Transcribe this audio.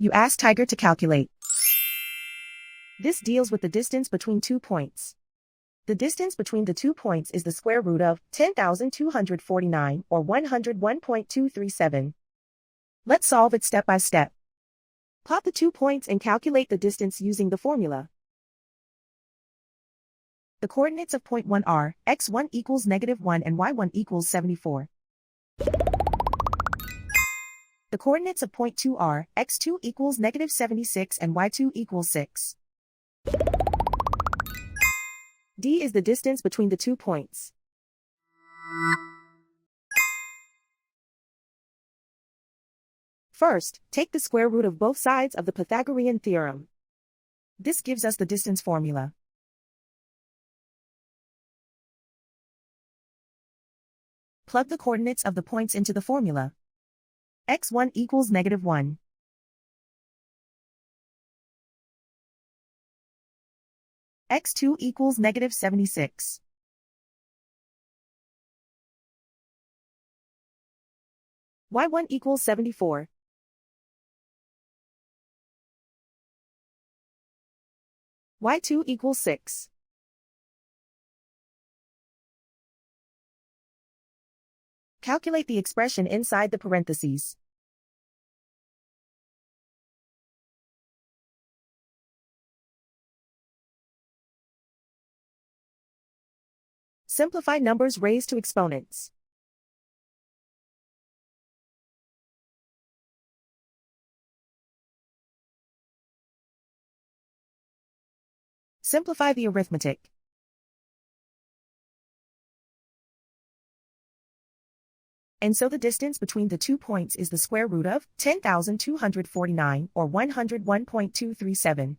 You ask Tiger to calculate. This deals with the distance between 2 points. The distance between the 2 points is the square root of 10,249 or 101.237. Let's solve it step by step. Plot the 2 points and calculate the distance using the formula. The coordinates of point 1 are x1 equals -1 and y1 equals 74. The coordinates of point 2 are x2 equals -76 and y2 equals 6. D is the distance between the 2 points. First, take the square root of both sides of the Pythagorean theorem. This gives us the distance formula. Plug the coordinates of the points into the formula. x1 equals -1. x2 equals -76. y1 equals 74. y2 equals 6. Calculate the expression inside the parentheses. Simplify numbers raised to exponents. Simplify the arithmetic. And so the distance between the 2 points is the square root of 10,249 or 101.237.